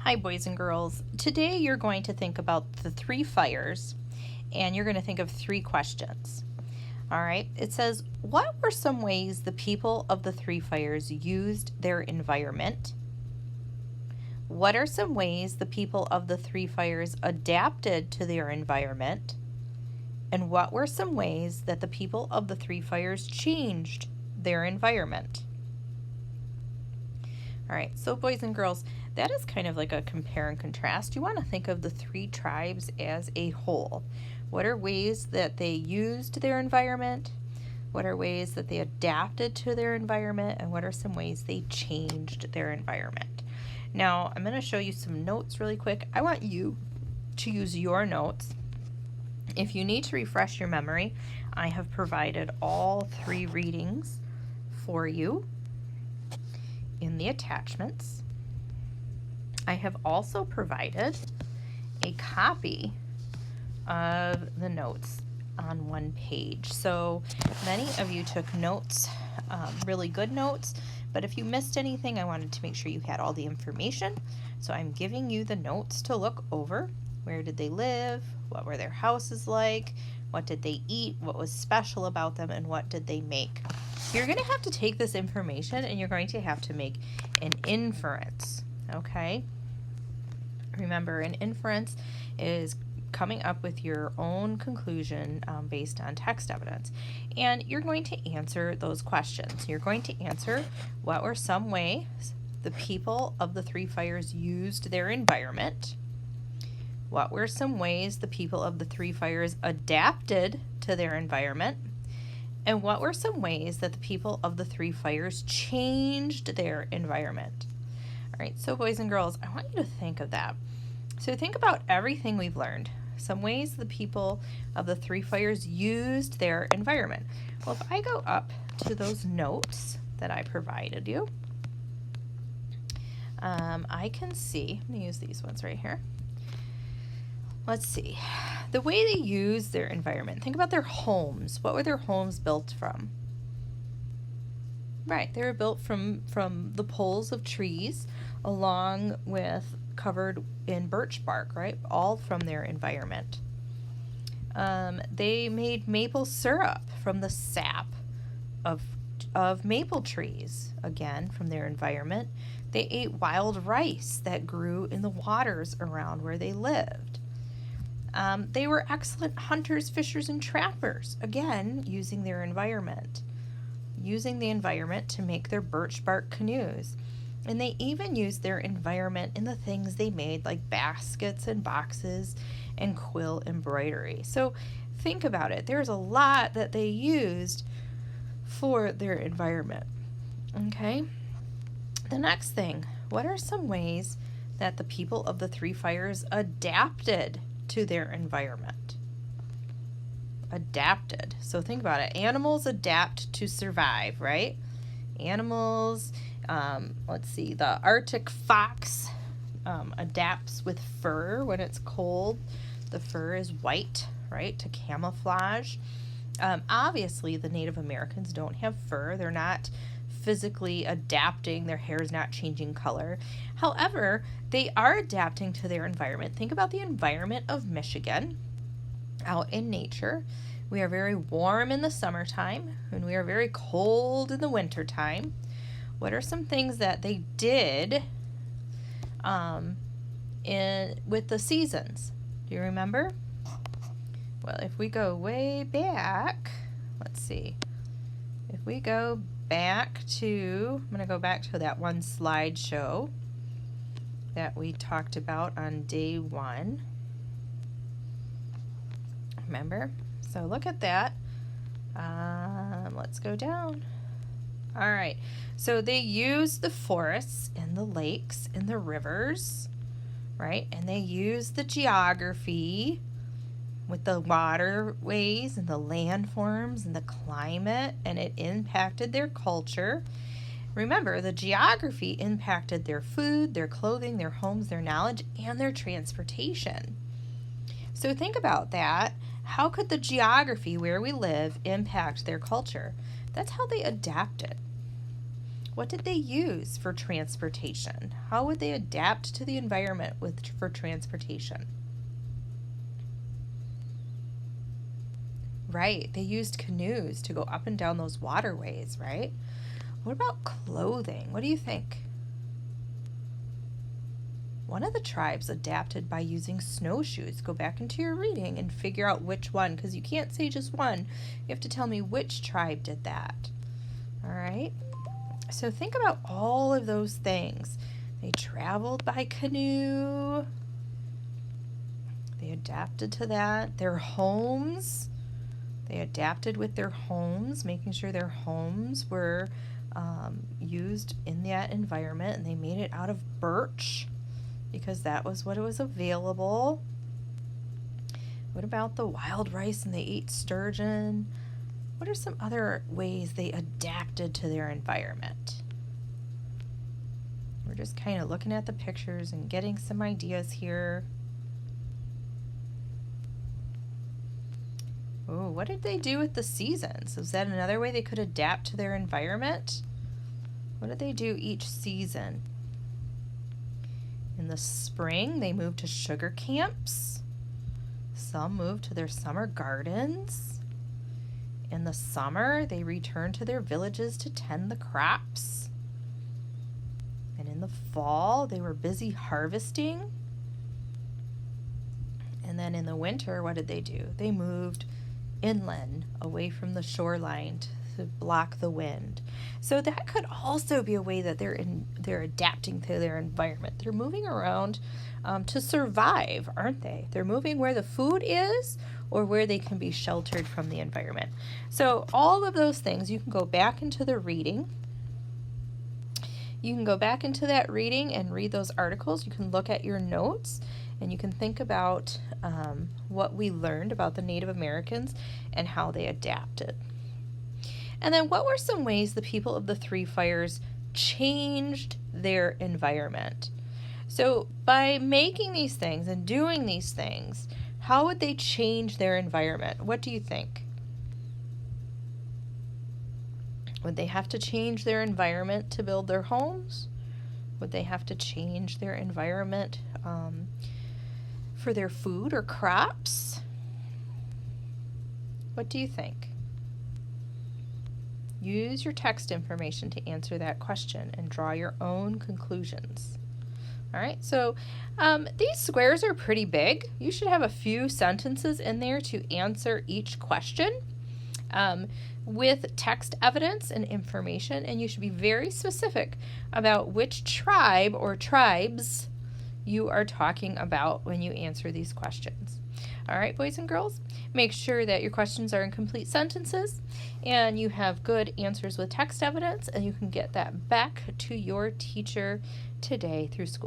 Hi, boys and girls. Today you're going to think about the three fires and you're going to think of three questions. All right, it says, what were some ways the people of the three fires used their environment? What are some ways the people of the three fires adapted to their environment? And what were some ways that the people of the three fires changed their environment? All right, so boys and girls, that is kind of like a compare and contrast. You want to think of the three tribes as a whole. What are ways that they used their environment? What are ways that they adapted to their environment? And what are some ways they changed their environment? Now, I'm going to show you some notes really quick. I want you to use your notes. If you need to refresh your memory, I have provided all three readings for you in the attachments. I have also provided a copy of the notes on one page. So many of you took notes, really good notes, but if you missed anything, I wanted to make sure you had all the information. So I'm giving you the notes to look over. Where did they live? What were their houses like? What did they eat? What was special about them? And what did they make? You're going to have to take this information and you're going to have to make an inference, okay? Remember, an inference is coming up with your own conclusion based on text evidence. And you're going to answer those questions. You're going to answer what were some ways the people of the three fires used their environment. What were some ways the people of the three fires adapted to their environment? And what were some ways that the people of the three fires changed their environment? All right, so boys and girls, I want you to think of that. So think about everything we've learned. Some ways the people of the three fires used their environment. Well, if I go up to those notes that I provided you, I can see, I'm going to use these ones right here. Let's see. The way they use their environment. Think about their homes. What were their homes built from? Right, they were built from the poles of trees along with covered in birch bark, right? All from their environment. They made maple syrup from the sap of maple trees, again, from their environment. They ate wild rice that grew in the waters around where they lived. They were excellent hunters, fishers, and trappers, again, using their environment. Using the environment to make their birch bark canoes. And they even used their environment in the things they made, like baskets and boxes and quill embroidery. So think about it. There's a lot that they used for their environment. Okay? The next thing, what are some ways that the people of the three fires adapted to their environment? Adapted. So think about it. Animals adapt to survive, right? Animals, let's see, the Arctic fox adapts with fur when it's cold. The fur is white, right, to camouflage. Obviously, the Native Americans don't have fur. They're not physically adapting. Their hair is not changing color. However, they are adapting to their environment. Think about the environment of Michigan out in nature. We are very warm in the summertime and we are very cold in the wintertime. What are some things that they did with the seasons? Do you remember? Well, if we go way back, let's see. If we go back to, I'm going to go back to that one slideshow that we talked about on day one. Remember? So look at that. Let's go down. All right. So they use the forests and the lakes and the rivers, right? And they use the geography with the waterways and the landforms and the climate, and it impacted their culture. Remember, the geography impacted their food, their clothing, their homes, their knowledge, and their transportation. So think about that. How could the geography where we live impact their culture? That's how they adapted. What did they use for transportation? How would they adapt to the environment for transportation? Right, they used canoes to go up and down those waterways, right? What about clothing? What do you think? One of the tribes adapted by using snowshoes. Go back into your reading and figure out which one, because you can't say just one. You have to tell me which tribe did that. All right? So think about all of those things. They traveled by canoe. They adapted to that. Their homes, they adapted with their homes, making sure their homes were used in that environment, and they made it out of birch because that was what was available. What about the wild rice, and they ate sturgeon? What are some other ways they adapted to their environment? We're just kind of looking at the pictures and getting some ideas here. Oh, what did they do with the seasons? Is that another way they could adapt to their environment? What did they do each season? In the spring, they moved to sugar camps. Some moved to their summer gardens. In the summer, they returned to their villages to tend the crops. And in the fall, they were busy harvesting. And then in the winter, what did they do? They moved inland, away from the shoreline to block the wind. So that could also be a way that they're adapting to their environment. They're moving around to survive, aren't they? They're moving where the food is or where they can be sheltered from the environment. So all of those things, you can go back into the reading. You can go back into that reading and read those articles. You can look at your notes and you can think about what we learned about the Native Americans and how they adapted. And then what were some ways the people of the Three Fires changed their environment? So by making these things and doing these things, how would they change their environment? What do you think? Would they have to change their environment to build their homes? Would they have to change their environment for their food or crops? What do you think? Use your text information to answer that question and draw your own conclusions. All right, so these squares are pretty big. You should have a few sentences in there to answer each question with text evidence and information, and you should be very specific about which tribe or tribes you are talking about when you answer these questions. All right, boys and girls, make sure that your questions are in complete sentences and you have good answers with text evidence, and you can get that back to your teacher today through school.